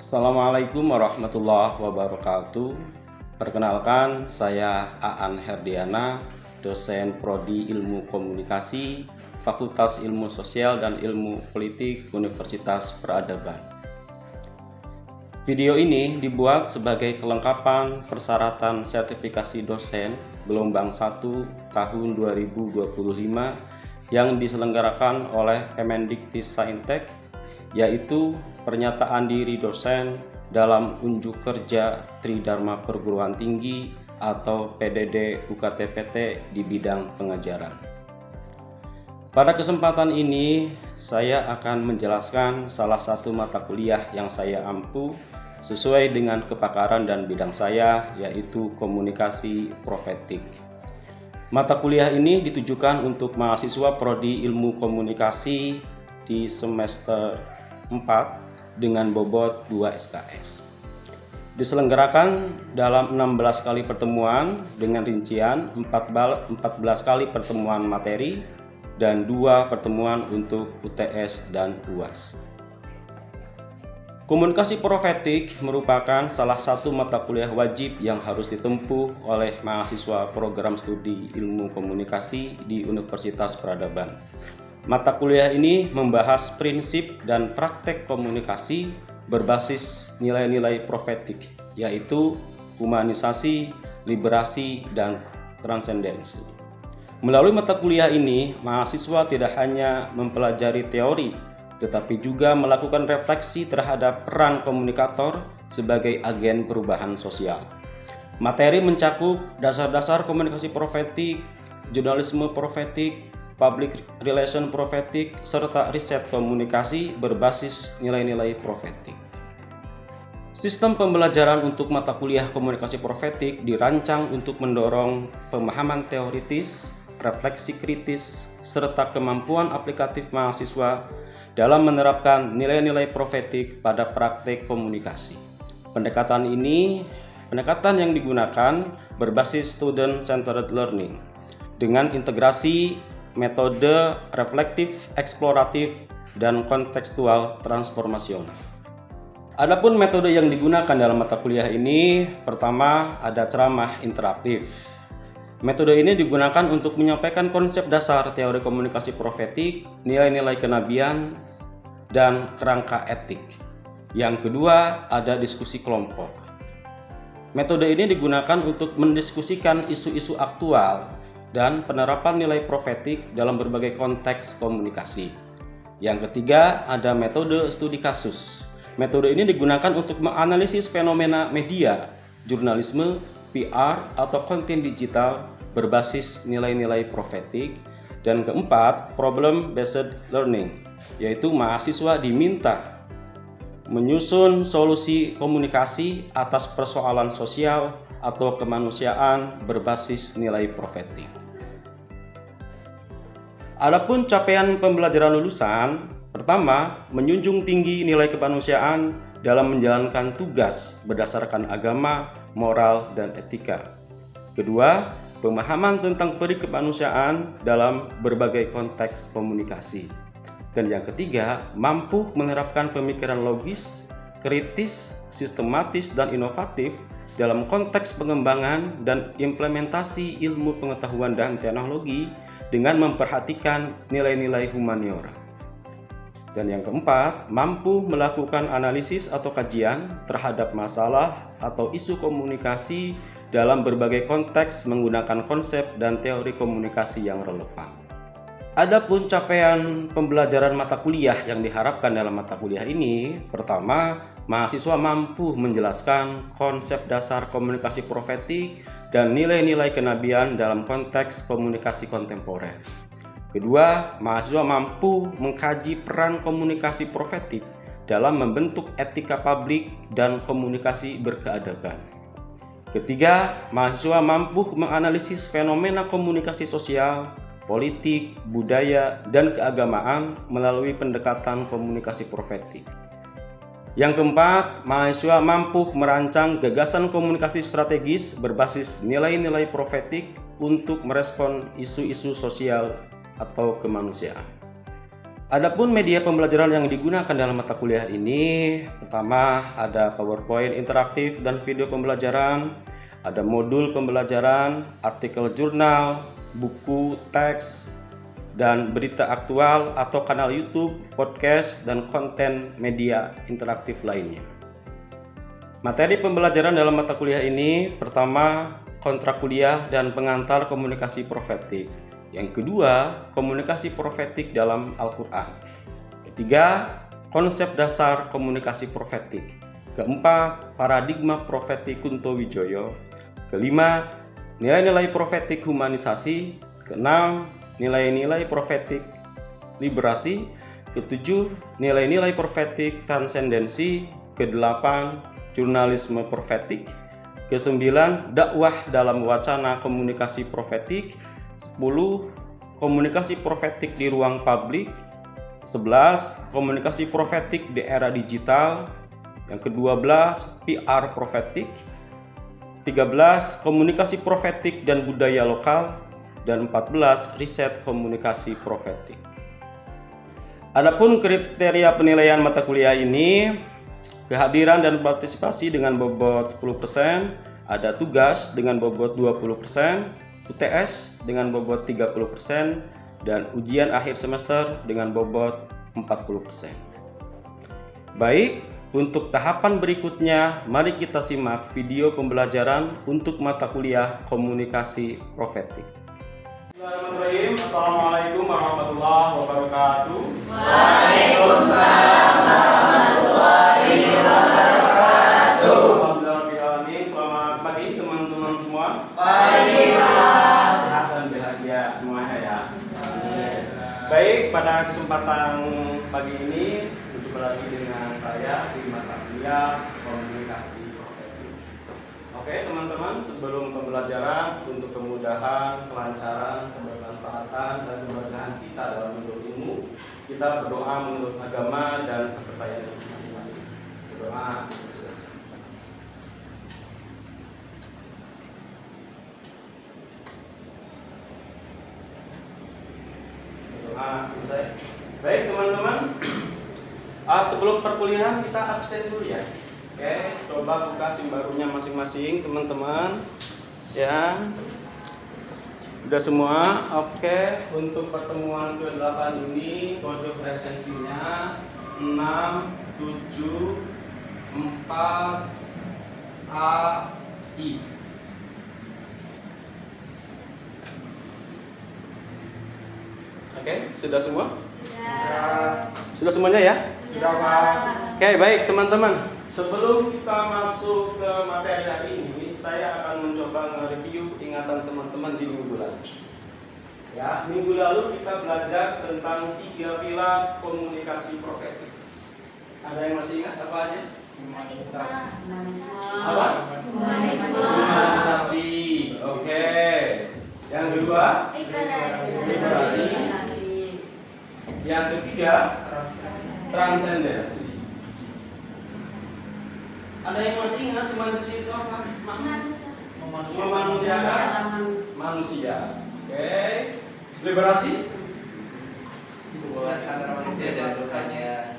Assalamualaikum warahmatullahi wabarakatuh. Perkenalkan, saya Aan Herdiana, dosen Prodi Ilmu Komunikasi, Fakultas Ilmu Sosial dan Ilmu Politik Universitas Peradaban. Video ini dibuat sebagai kelengkapan persyaratan sertifikasi dosen gelombang 1 tahun 2025 yang diselenggarakan oleh Kemendikbudristek, yaitu pernyataan diri dosen dalam unjuk kerja Tridharma Perguruan Tinggi atau PDD UKT-PT di bidang pengajaran. Pada kesempatan ini, saya akan menjelaskan salah satu mata kuliah yang saya ampu sesuai dengan kepakaran dan bidang saya, yaitu komunikasi profetik. Mata kuliah ini ditujukan untuk mahasiswa Prodi Ilmu Komunikasi di semester 4 dengan bobot 2 SKS. Diselenggarakan dalam 16 kali pertemuan dengan rincian 14 kali pertemuan materi dan 2 pertemuan untuk UTS dan UAS. Komunikasi profetik merupakan salah satu mata kuliah wajib yang harus ditempuh oleh mahasiswa program studi ilmu komunikasi di Universitas Peradaban. Mata kuliah ini membahas prinsip dan praktek komunikasi berbasis nilai-nilai profetik, yaitu humanisasi, liberasi, dan transendensi. Melalui mata kuliah ini, mahasiswa tidak hanya mempelajari teori, tetapi juga melakukan refleksi terhadap peran komunikator sebagai agen perubahan sosial. Materi mencakup dasar-dasar komunikasi profetik, jurnalisme profetik, public relation profetik, serta riset komunikasi berbasis nilai-nilai profetik. Sistem pembelajaran untuk mata kuliah komunikasi profetik dirancang untuk mendorong pemahaman teoritis, refleksi kritis, serta kemampuan aplikatif mahasiswa dalam menerapkan nilai-nilai profetik pada praktek komunikasi. Pendekatan yang digunakan berbasis student-centered learning dengan integrasi metode reflektif, eksploratif, dan kontekstual transformasional. Adapun metode yang digunakan dalam mata kuliah ini, pertama ada ceramah interaktif. Metode ini digunakan untuk menyampaikan konsep dasar teori komunikasi profetik, nilai-nilai kenabian, dan kerangka etik. Yang kedua ada diskusi kelompok. Metode ini digunakan untuk mendiskusikan isu-isu aktual dan penerapan nilai profetik dalam berbagai konteks komunikasi. Yang ketiga, ada metode studi kasus. Metode ini digunakan untuk menganalisis fenomena media, jurnalisme, PR, atau konten digital berbasis nilai-nilai profetik. Dan keempat, problem-based learning, yaitu mahasiswa diminta menyusun solusi komunikasi atas persoalan sosial atau kemanusiaan berbasis nilai profetik. Adapun capaian pembelajaran lulusan, pertama, menjunjung tinggi nilai kemanusiaan dalam menjalankan tugas berdasarkan agama, moral, dan etika. Kedua, pemahaman tentang peri kemanusiaan dalam berbagai konteks komunikasi. Dan yang ketiga, mampu menerapkan pemikiran logis, kritis, sistematis, dan inovatif dalam konteks pengembangan dan implementasi ilmu pengetahuan dan teknologi dengan memperhatikan nilai-nilai humaniora. Dan yang keempat, mampu melakukan analisis atau kajian terhadap masalah atau isu komunikasi dalam berbagai konteks menggunakan konsep dan teori komunikasi yang relevan. Adapun capaian pembelajaran mata kuliah yang diharapkan dalam mata kuliah ini, pertama, mahasiswa mampu menjelaskan konsep dasar komunikasi profetik dan nilai-nilai kenabian dalam konteks komunikasi kontemporer. Kedua, mahasiswa mampu mengkaji peran komunikasi profetik dalam membentuk etika publik dan komunikasi berkeadaban. Ketiga, mahasiswa mampu menganalisis fenomena komunikasi sosial, politik, budaya, dan keagamaan melalui pendekatan komunikasi profetik. Yang keempat, mahasiswa mampu merancang gagasan komunikasi strategis berbasis nilai-nilai profetik untuk merespon isu-isu sosial atau kemanusiaan. Adapun media pembelajaran yang digunakan dalam mata kuliah ini, pertama ada PowerPoint interaktif dan video pembelajaran, ada modul pembelajaran, artikel jurnal, buku, teks, dan berita aktual atau kanal YouTube, podcast, dan konten media interaktif lainnya. Materi pembelajaran dalam mata kuliah ini, pertama, kontrak kuliah dan pengantar komunikasi profetik. Yang kedua, komunikasi profetik dalam Al-Quran. Ketiga, konsep dasar komunikasi profetik. Keempat, paradigma profetik Kunto Wijoyo. Kelima, nilai-nilai profetik humanisasi. Keenam, nilai-nilai profetik liberasi. Ketujuh, nilai-nilai profetik transendensi. Kedelapan, jurnalisme profetik. Kesembilan, dakwah dalam wacana komunikasi profetik. 10. Komunikasi profetik di ruang publik. 11. Komunikasi profetik di era digital. Yang ke-12, PR profetik. 13. Komunikasi profetik dan budaya lokal. Dan 14. Riset komunikasi profetik. Adapun kriteria penilaian mata kuliah ini, kehadiran dan partisipasi dengan bobot 10%, ada tugas dengan bobot 20%, UTS dengan bobot 30%, dan ujian akhir semester dengan bobot 40%. Baik, untuk tahapan berikutnya, mari kita simak video pembelajaran untuk mata kuliah komunikasi profetik. Bismillahirrahmanirrahim. Assalamualaikum warahmatullahi wabarakatuh. Waalaikumsalam warahmatullahi wabarakatuh. Alhamdulillah, selamat pagi teman-teman semua. Pagi. Sehat dan bahagia semuanya ya. Baik, pada kesempatan pagi ini berjumpa lagi dengan saya di mata kuliah komunikasi profetik. Oke teman-teman, sebelum pembelajaran, untuk kemudahan, kelancaran, kebermanfaatan, dan keberkahan kita dalam menuntut ilmu, kita berdoa menurut agama dan kepercayaan masing-masing. Berdoa. Selesai. Baik teman-teman, sebelum perkuliahan kita absen dulu ya. Oke, coba buka SIM barunya masing-masing teman-teman. Ya, udah semua. Oke, untuk pertemuan ke-8 ini kode presensinya 674 AI. Oke, sudah semua? Sudah semuanya ya? Sudah, Pak. Oke, baik teman-teman. Sebelum kita masuk ke materi hari ini, saya akan mencoba nge-review ingatan teman-teman di minggu lalu. Ya, minggu lalu kita belajar tentang 3 pilar komunikasi profetik. Ada yang masih ingat apa aja? Apa? Humanisasi. Oke. Yang kedua? Liberasi. Yang ketiga? Transendensi. Ada yang masih ingat humanisasi itu apa? Memanusiakan manusia. Oke. Liberasi? Hubungan antara manusia dan Tuhannya.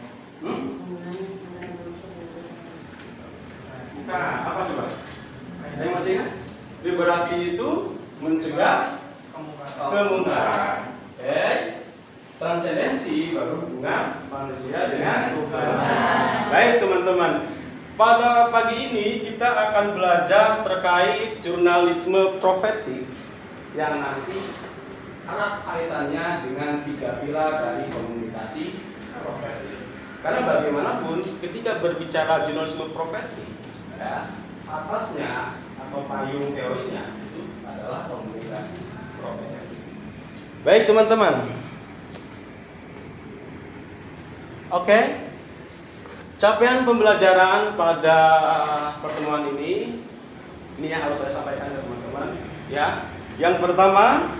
Bukan. Apa coba? Ada yang masih ingat? Liberasi itu mencegah kemungkaran. Oke. Transendensi baru hubungan manusia dengan Tuhan. Baik teman-teman, pada pagi ini kita akan belajar terkait jurnalisme profetik yang nanti erat kaitannya dengan 3 pilar dari komunikasi profetik. Karena bagaimanapun ketika berbicara jurnalisme profetik, ya, atasnya atau payung teorinya itu adalah komunikasi profetik. Baik teman-teman. Oke, capaian pembelajaran pada pertemuan ini yang harus saya sampaikan ke teman-teman. Ya, yang pertama,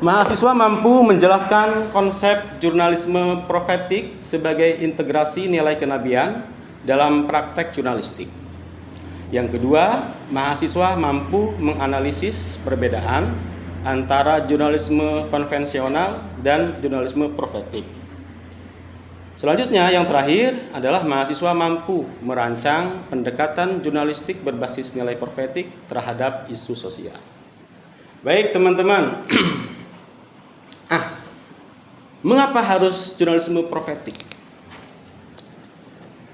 mahasiswa mampu menjelaskan konsep jurnalisme profetik sebagai integrasi nilai kenabian dalam praktek jurnalistik. Yang kedua, mahasiswa mampu menganalisis perbedaan antara jurnalisme konvensional dan jurnalisme profetik. Selanjutnya, yang terakhir adalah mahasiswa mampu merancang pendekatan jurnalistik berbasis nilai profetik terhadap isu sosial. Baik teman-teman, mengapa harus jurnalisme profetik?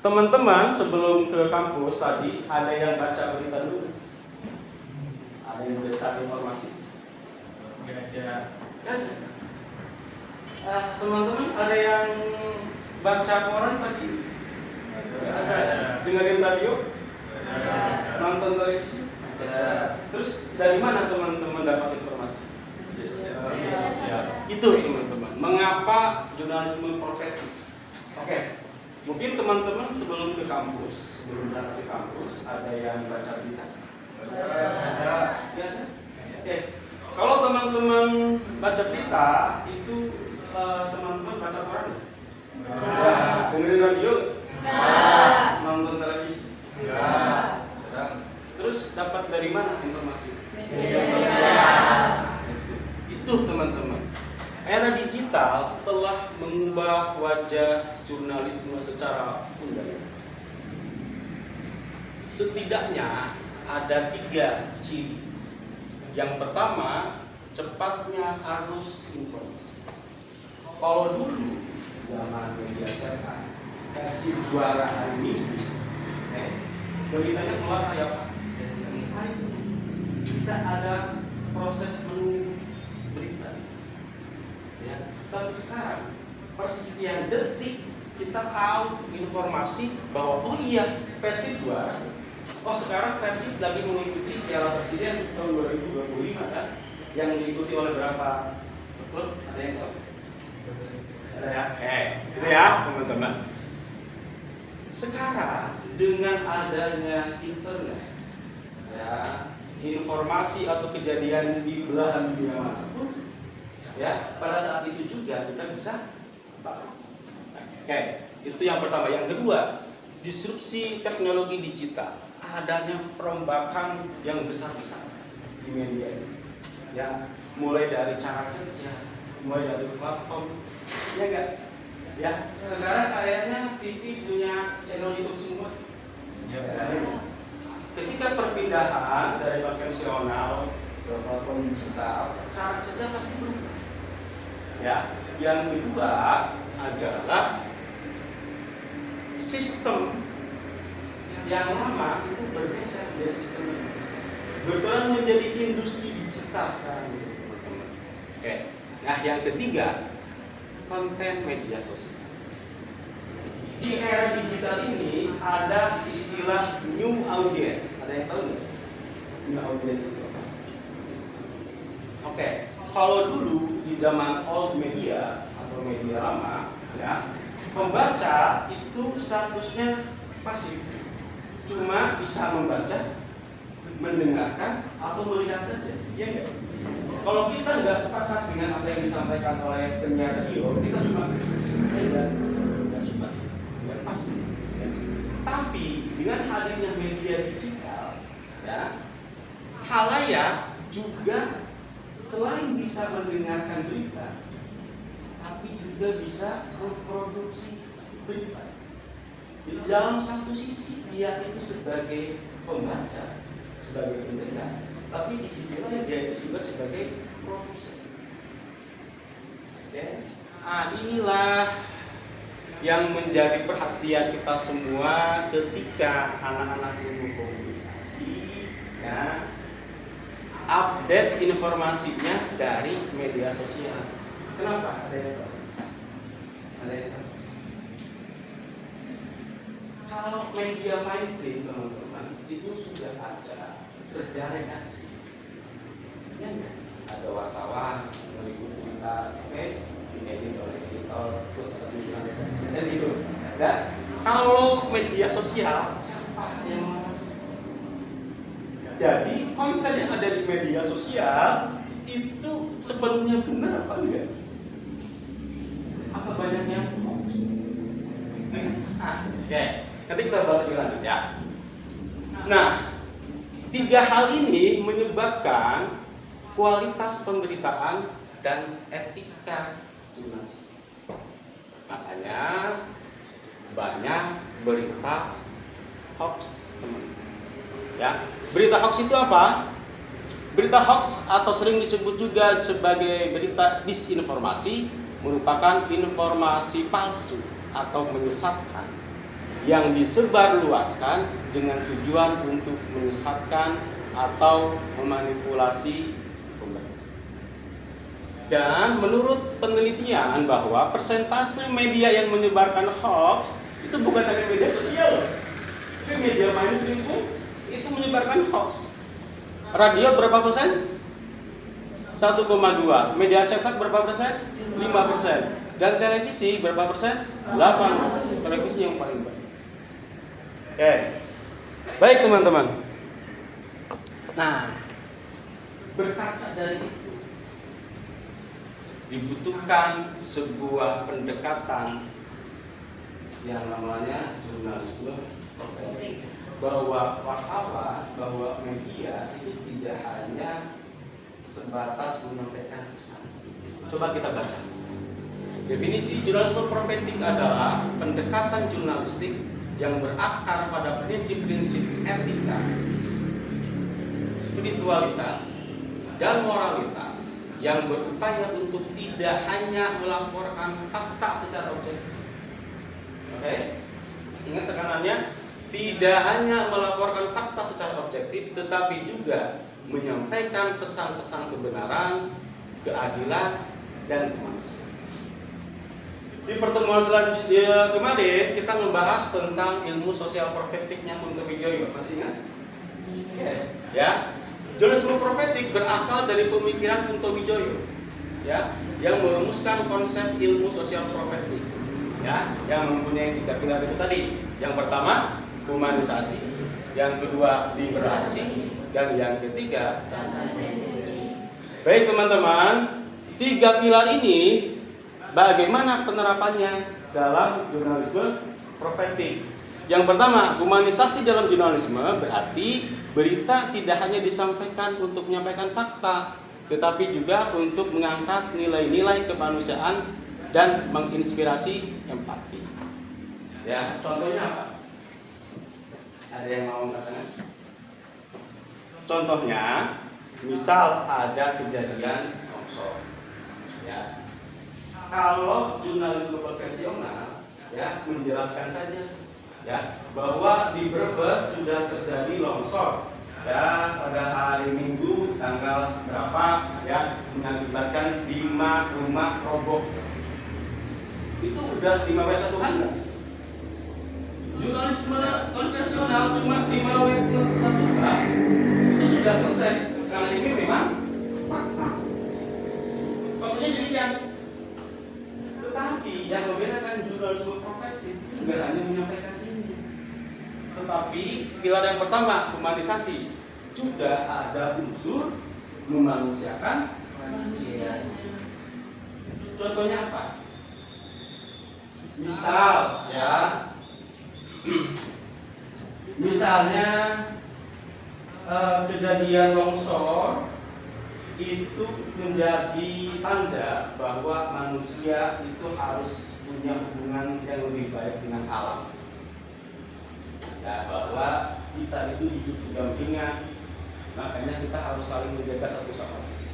Teman-teman sebelum ke kampus tadi ada yang baca berita dulu? Ada yang baca informasi? Ada. Teman-teman ada yang baca koran pagi? Ada. Dengerin radio? Ada. Nonton televisi? Ada. Terus dari mana teman-teman dapat informasi? Itu teman-teman. Mengapa jurnalisme profetik? Oke. Mungkin teman-teman sebelum ke kampus, sebelum berangkat ke kampus, ada yang baca berita? Ada. Oke. Kalau teman-teman baca berita, itu teman-teman baca koran? Dengerin radio? Nonton televisi? Terus dapat dari mana informasi? Media sosial. Itu teman-teman. Era digital telah mengubah wajah jurnalisme secara fundamental. Setidaknya ada 3 ciri. Yang pertama, cepatnya arus informasi. Kalau dulu zaman media cetak, versi juara hari Minggu, beritanya keluar hari apa? Hari Senin. Tidak ada proses menunggu berita. Ya, tapi sekarang persekian detik kita tahu informasi bahwa oh iya versi juara. Oh sekarang versi lagi mengikuti Piala Presiden tahun 2025 kan, yang diikuti oleh berapa klub? Ada yang tahu? Ada ya? Itu ya teman-teman. Sekarang dengan adanya internet, ya, informasi atau kejadian di belahan dunia manapun, ya, pada saat itu juga kita bisa tahu. Oke, itu yang pertama. Yang kedua, disrupsi teknologi digital. Adanya perombakan yang besar-besar di media ini. Ya, mulai dari cara kerja, mulai dari platform, ya enggak? Ya, sekarang kayaknya TV punya channel YouTube semua. Ya. Ketika perpindahan dari konvensional ke platform digital, cara kerja pasti berubah. Ya, yang kedua adalah sistem yang lama itu bergeser dari sistem ini. Berperan menjadi industri digital sekarang ini, teman-teman. Oke. Nah, yang ketiga, konten media sosial. Di era digital ini ada istilah new audience. Ada yang tahu nggak? New audience itu apa? Oke. Kalau dulu di zaman old media atau media lama, ya, pembaca itu statusnya pasif. Cuma bisa membaca, mendengarkan, atau melihat saja. Iya enggak? Kalau kita nggak sepakat dengan apa yang disampaikan oleh penyiar radio, kita cuma saya nggak suka, nggak pasti. Ya. Tapi dengan hadirnya media digital, ya, halayak juga selain bisa mendengarkan berita, tapi juga bisa memproduksi berita. Di dalam satu sisi dia itu sebagai pembaca, sebagai pendengar, tapi di sisi lain dia itu juga sebagai produser. Oke. Nah, inilah yang menjadi perhatian kita semua ketika anak-anak ilmu komunikasi, ya, update informasinya dari media sosial. Kenapa? Ada yang tahu? Ada yang tahu? Kalau media mainstream, teman-teman, itu sudah ada kerja redaksi. Ya, ada wartawan meliput berita, diedit oleh editor, terus ada tulisan redaksi, dan itu. Dan kalau media sosial, siapa yang mengawasi? Jadi konten yang ada di media sosial itu sepenuhnya benar apa enggak? Apa banyak yang hoax? Oke. Nanti kita bahas lebih lanjut ya. Nah, 3 hal ini menyebabkan kualitas pemberitaan dan etika jurnalistik. Makanya banyak berita hoax, teman. Ya, berita hoax itu apa? Berita hoax atau sering disebut juga sebagai berita disinformasi merupakan informasi palsu atau menyesatkan yang disebarluaskan dengan tujuan untuk menyesatkan atau memanipulasi pemerintah. Dan menurut penelitian bahwa persentase media yang menyebarkan hoax itu bukan hanya media sosial, tapi media mainstream pun itu menyebarkan hoax. Radio berapa persen? 1,2. Media cetak berapa persen? 5%. Dan televisi berapa persen? 8. Televisi yang paling banyak. Oke. Baik teman-teman. Nah, berkaca dari itu dibutuhkan sebuah pendekatan yang namanya jurnalisme propaganda. Bahwa wartawan, bahwa media itu tidak hanya sebatas menyampaikan pesan. Coba kita baca. Definisi jurnalisme propaganda adalah pendekatan jurnalistik yang berakar pada prinsip-prinsip etika, spiritualitas, dan moralitas yang berupaya untuk tidak hanya melaporkan fakta secara objektif. Oke? Ingat tekanannya. Tidak hanya melaporkan fakta secara objektif, tetapi juga menyampaikan pesan-pesan kebenaran, keadilan, dan kemanusiaan. Di pertemuan selanjutnya kemarin kita membahas tentang ilmu sosial profetiknya Kunto Wijoyo, masih ingat? Ya, jurnalisme profetik berasal dari pemikiran Kunto Wijoyo, ya, yang merumuskan konsep ilmu sosial profetik, ya, yang mempunyai 3 pilar itu tadi. Yang pertama, humanisasi, yang kedua liberasi, dan yang ketiga transsendensi. Baik teman-teman, 3 pilar ini bagaimana penerapannya dalam jurnalisme profetik? Yang pertama, humanisasi dalam jurnalisme berarti berita tidak hanya disampaikan untuk menyampaikan fakta, tetapi juga untuk mengangkat nilai-nilai kemanusiaan dan menginspirasi empati. Ya, contohnya apa? Ada yang mau katakan? Contohnya, misal ada kejadian longsor. Ya. Kalau jurnalisme konvensional, ya, menjelaskan saja, ya, bahwa di Brebes sudah terjadi longsor, ya, pada hari Minggu tanggal berapa, ya, mengakibatkan 5 rumah roboh. Itu udah 5W1 kan? Jurnalisme konvensional cuma 5W+1K itu sudah selesai. Nah, ini memang fakta. Pokoknya demikian. Tetapi yang membedakan jurnalisme profetik itu tidak hanya menyampaikan ini, tetapi pilar yang pertama, humanisasi, juga ada unsur memanusiakan manusia. Contohnya apa? Misal, ya, misalnya kejadian longsor itu menjadi tanda bahwa manusia itu harus punya hubungan yang lebih baik dengan alam. Ya, bahwa kita itu hidup berdampingan, makanya kita harus saling menjaga satu sama lain.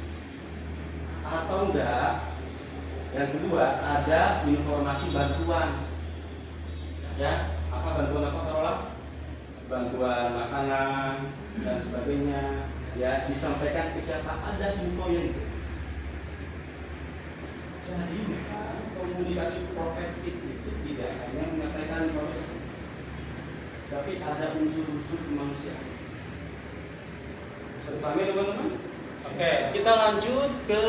Atau enggak? Yang kedua, ada informasi bantuan. Ya, apa bantuan apa taruhlah? Bantuan makanan dan sebagainya, ya, disampaikan ke siapa, ada info yang jelas. Jadi memang komunikasi profetik itu tidak hanya menyampaikan informasi, tapi ada unsur-unsur kemanusiaan. Pahami teman-teman? Oke, kita lanjut ke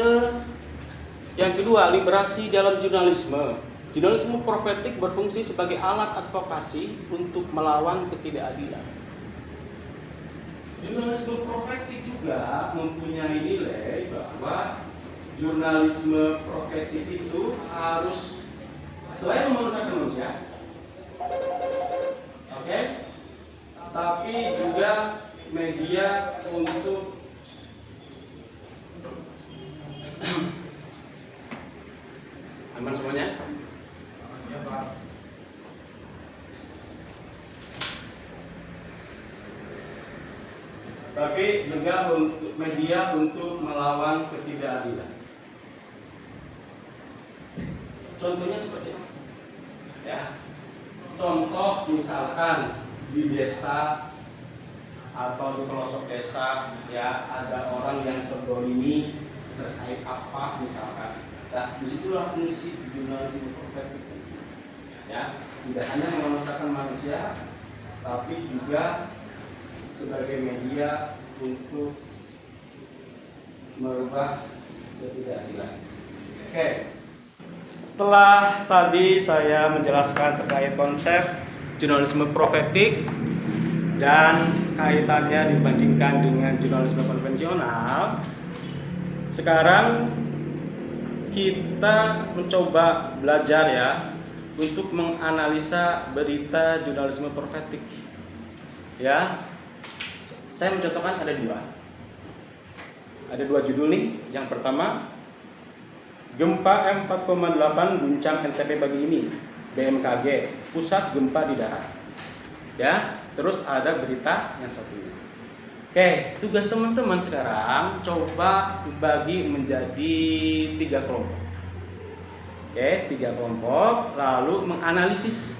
yang kedua, liberasi dalam jurnalisme. Jurnalisme profetik berfungsi sebagai alat advokasi untuk melawan ketidakadilan. Jurnalisme profetik juga mempunyai nilai bahwa jurnalisme profetik itu harus selain memanusiakan manusia, oke, tapi juga media untuk semuanya? Ya, Pak. Tapi juga untuk media untuk melawan ketidakadilan. Contohnya seperti apa? Ya. Contoh misalkan di desa atau di pelosok desa ya ada orang yang terdolimi terkait apa misalkan. Nah, disitulah fungsi jurnalisme profetik. Ya, tidak hanya menyelesaikan manusia, tapi juga sebagai media untuk merubah ketidakadilan. Oke. Setelah tadi saya menjelaskan terkait konsep jurnalisme profetik dan kaitannya dibandingkan dengan jurnalisme konvensional, sekarang kita mencoba belajar ya untuk menganalisa berita jurnalisme profetik. Ya, saya mencontohkan ada dua judul nih. Yang pertama, Gempa 4,8 guncang NTB pagi ini, BMKG, pusat gempa di darat. Ya, terus ada berita yang satunya. Oke, tugas teman-teman sekarang coba bagi menjadi 3 kelompok. Oke, 3 kelompok, lalu menganalisis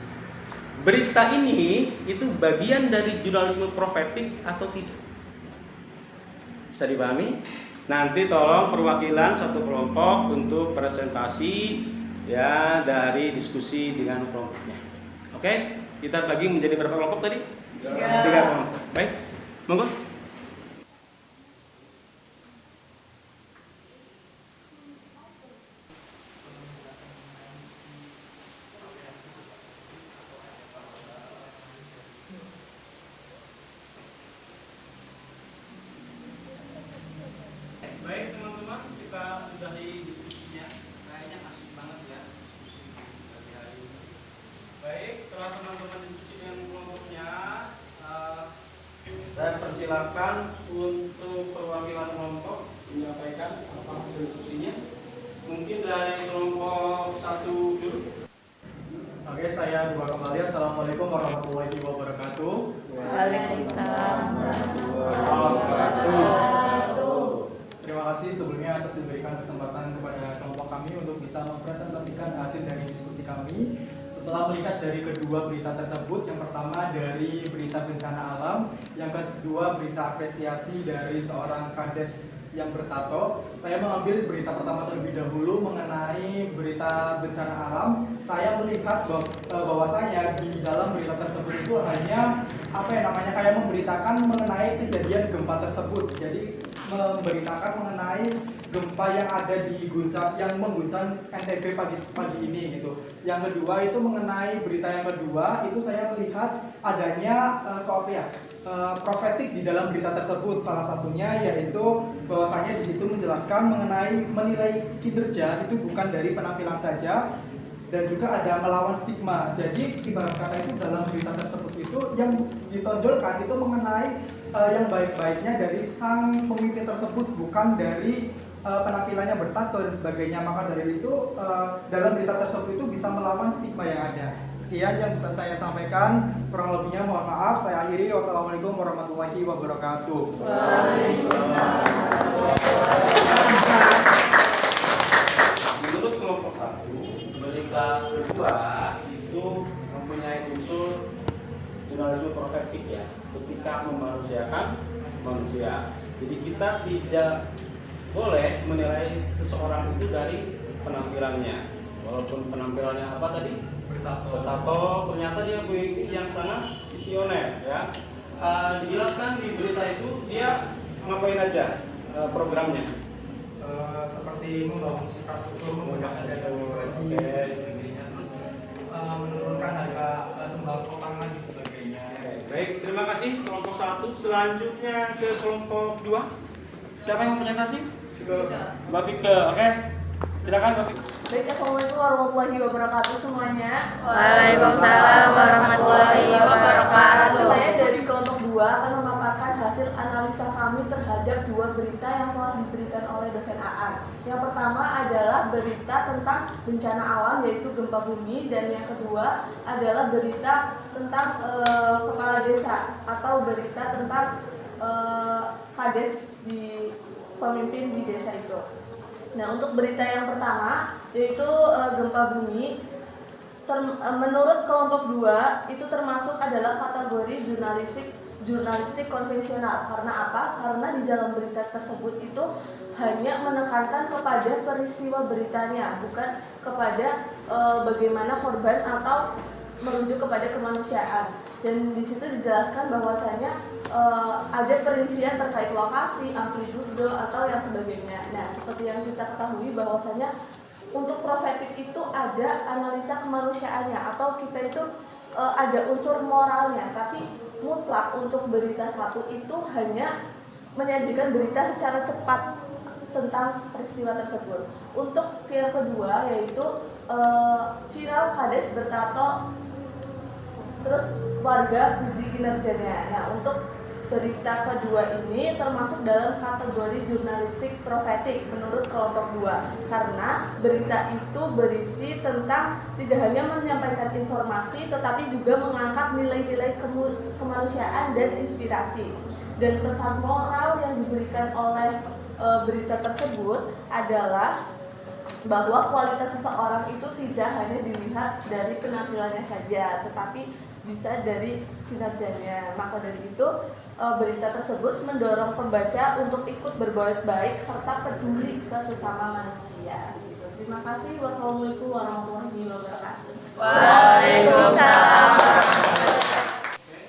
berita ini itu bagian dari jurnalisme profetik atau tidak. Bisa dipahami? Nanti tolong perwakilan satu kelompok untuk presentasi ya dari diskusi dengan kelompoknya. Oke, kita bagi menjadi berapa kelompok tadi? 3 kelompok. Baik, monggo. Baik teman-teman, kita sudahi diskusinya. Kayaknya asik banget ya diskusi pagi hari ini. Baik, setelah teman-teman diskusi dengan kelompoknya, saya persilakan untuk perwakilan kelompok menyampaikan apa hasil diskusinya. Mungkin dari kelompok 1 dulu. Oke, saya Dua Kemalia. Assalamualaikum warahmatullahi wabarakatuh. Waalaikumsalam warahmatullahi Wabarakatuh. Terima kasih sebelumnya atas diberikan kesempatan kepada kelompok kami untuk bisa mempresentasikan hasil dari diskusi kami. Setelah melihat dari kedua berita tersebut, yang pertama dari berita bencana alam, yang kedua berita apresiasi dari seorang kades yang bertato, saya mengambil berita pertama terlebih dahulu mengenai berita bencana alam. Saya melihat bahwasanya di dalam berita tersebut itu hanya kayak memberitakan mengenai kejadian gempa tersebut. Jadi memberitakan mengenai gempa yang ada di yang mengguncang NTB pagi ini gitu. Yang kedua itu mengenai berita yang kedua itu saya melihat adanya profetik di dalam berita tersebut. Salah satunya yaitu bahwasanya di situ menjelaskan menilai kinerja itu bukan dari penampilan saja dan juga ada melawan stigma. Jadi ibarat kata itu dalam berita tersebut itu yang ditonjolkan itu mengenai yang baik-baiknya dari sang pemimpin tersebut, bukan dari penampilannya bertato dan sebagainya. Maka dari itu dalam berita tersebut itu bisa melawan stigma yang ada. Sekian yang bisa saya sampaikan, kurang lebihnya mohon maaf. Saya akhiri. Wassalamualaikum warahmatullahi wabarakatuh. Menurut kelompok 1, berita kedua itu mempunyai unsur jurnalisme profetik ya, ketika memanusiakan manusia. Jadi kita tidak boleh menilai seseorang itu dari penampilannya, walaupun penampilannya apa tadi? Bertato, ternyata dia punya yang sangat visioner ya. Dijelaskan di berita itu dia ngapain aja programnya? Seperti membangun infrastruktur, menggunakan data teknologi, menurunkan harga sembako pangan dan sebagainya. Baik, terima kasih kelompok 1. Selanjutnya ke kelompok 2. Siapa yang mau presentasi? Mbak Fike, oke. Silakan Mbak Fike. Baik, assalamualaikum warahmatullahi wabarakatuh semuanya. Waalaikumsalam warahmatullahi wabarakatuh. Saya dari kelompok 2 kedua akan memaparkan hasil analisa kami terhadap dua berita yang telah diberikan oleh dosen Aan. Yang pertama adalah berita tentang bencana alam yaitu gempa bumi, dan yang kedua adalah berita tentang kepala desa atau berita tentang kades di pemimpin di desa itu. Nah, untuk berita yang pertama yaitu gempa bumi, menurut kelompok 2 itu termasuk adalah kategori jurnalistik konvensional. Karena apa? Karena di dalam berita tersebut itu hanya menekankan kepada peristiwa beritanya, bukan kepada bagaimana korban atau merujuk kepada kemanusiaan. Dan di situ dijelaskan bahwasanya ada perincian terkait lokasi, amplitude atau yang sebagainya. Nah, seperti yang kita ketahui bahwasanya untuk profetik itu ada analisa kemanusiaannya atau kita itu ada unsur moralnya, tapi mutlak untuk berita satu itu hanya menyajikan berita secara cepat tentang peristiwa tersebut. Untuk yang kedua yaitu viral kades bertato terus warga puji kinerjanya. Nah, untuk berita kedua ini termasuk dalam kategori jurnalistik profetik menurut kelompok 2 karena berita itu berisi tentang tidak hanya menyampaikan informasi tetapi juga mengangkat nilai-nilai kemanusiaan dan inspirasi. Dan pesan moral yang diberikan oleh berita tersebut adalah bahwa kualitas seseorang itu tidak hanya dilihat dari penampilannya saja tetapi bisa dari kinerjanya. Maka dari itu berita tersebut mendorong pembaca untuk ikut berbuat baik serta peduli ke sesama manusia. Gitu. Terima kasih. Wassalamualaikum warahmatullahi wabarakatuh. Waalaikumsalam. Oke,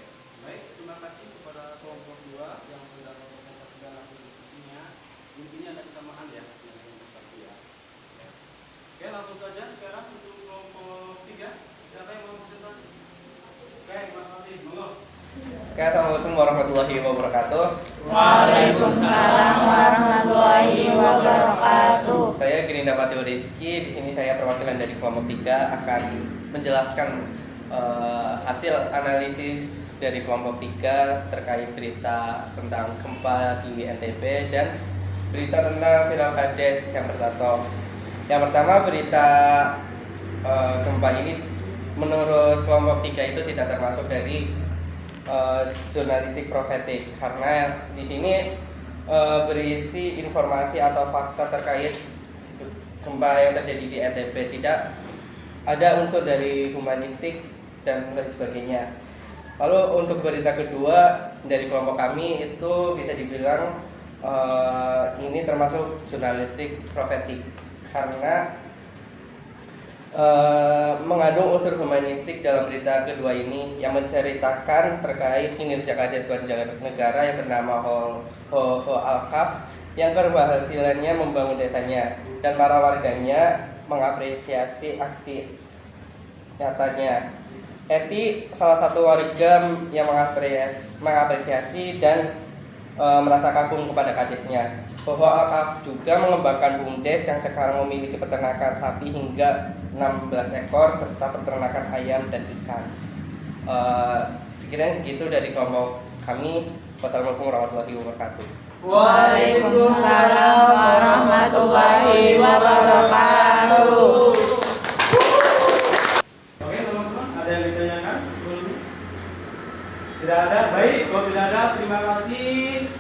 baik, terima kasih kepada kelompok 2 yang sudah mempresentasikan hasil diskusinya. Intinya ada kesamaan ya yang satu ya. Oke, langsung saja sekarang untuk kelompok 3. Siapa yang mau presentasi? Oke, Mas Fatih, monggo. Oke, assalamualaikum warahmatullahi wabarakatuh. Waalaikumsalam warahmatullahi wabarakatuh. Saya Girinda Patio Rizky. Di sini saya perwakilan dari kelompok 3 akan menjelaskan hasil analisis dari kelompok 3 terkait berita tentang gempa di NTB dan berita tentang viral kades yang bertato. Yang pertama, berita gempa ini menurut kelompok 3 itu tidak termasuk dari jurnalistik profetik karena di sini berisi informasi atau fakta terkait gempa yang terjadi di NTB, tidak ada unsur dari humanistik dan lain sebagainya. Lalu untuk berita kedua dari kelompok kami itu bisa dibilang ini termasuk jurnalistik profetik karena mengandung unsur humanistik dalam berita kedua ini yang menceritakan terkait kinerja kades negara yang bernama Ho Alkaf yang keberhasilannya membangun desanya dan para warganya mengapresiasi aksi nyatanya. Eti salah satu warga yang mengapresiasi dan merasa kagum kepada kadesnya. Ho Alkaf juga mengembangkan BUMDes yang sekarang memiliki peternakan sapi hingga 16 ekor serta peternakan ayam dan ikan. Sekiranya segitu dari kelompok kami. Wassalamualaikum warahmatullahi wabarakatuh. Waalaikumsalam warahmatullahi wabarakatuh. Oke, teman-teman, ada yang ditanyakan? Tidak ada. Baik, kalau tidak ada, terima kasih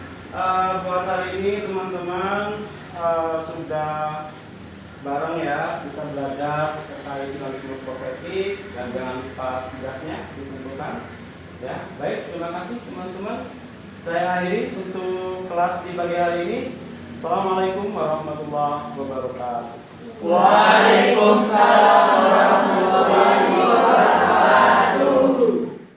buat hari ini teman-teman sudah bareng ya kita belajar terkait jurnalisme profetik dan jangan lupa tugasnya dikumpulkan ya. Baik, terima kasih teman-teman. Saya akhiri untuk kelas di pagi hari ini. Assalamualaikum warahmatullahi wabarakatuh. Waalaikumsalam warahmatullahi wabarakatuh.